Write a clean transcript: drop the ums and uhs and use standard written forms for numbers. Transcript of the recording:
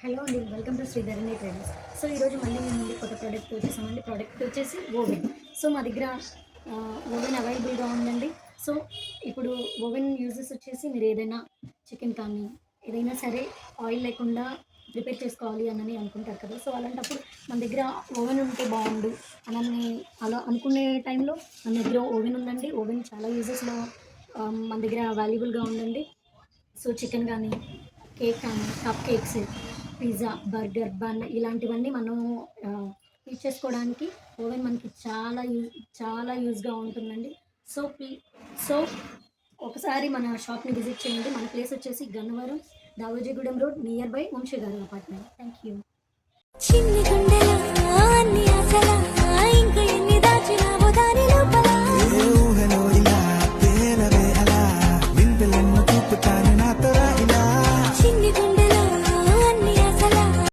Hello అండి, welcome to Sridharani traders. So ఈరోజు మళ్ళీ మేము ముందు కొత్త ప్రోడక్ట్ వచ్చేసామండి. ప్రోడక్ట్ వచ్చేసి ఓవెన్. సో మా దగ్గర ఓవెన్ అవైలబుల్గా ఉందండి. సో ఇప్పుడు ఓవెన్ యూజెస్ వచ్చేసి మీరు ఏదైనా చికెన్ కానీ ఏదైనా సరే ఆయిల్ లేకుండా ప్రిపేర్ చేసుకోవాలి అని అనుకుంటారు కదా. సో అలాంటప్పుడు మన దగ్గర ఓవెన్ ఉంటే బాగుండు అని అలా అనుకునే టైంలో మన దగ్గర ఓవెన్ ఉందండి. ఓవెన్ చాలా యూజెస్లో మన దగ్గర వాల్యుబుల్గా ఉందండి. సో చికెన్ కానీ, కేక్ కానీ, cup cakes, pizza, burger, bun ఇలాంటివన్నీ మనం యూజ్ చేసుకోవడానికి ఓవెన్ మనకి చాలా యూజ్గా ఉంటుందండి. సో సో ఒకసారి మన షాప్ని విజిట్ చేయండి. మన ప్లేస్ వచ్చేసి Gannavaram, Davojigudem road, near by Vamsi గారి అపార్ట్మెంట్. Thank you. చిన్ని గుండెలో అన్ని ఆశల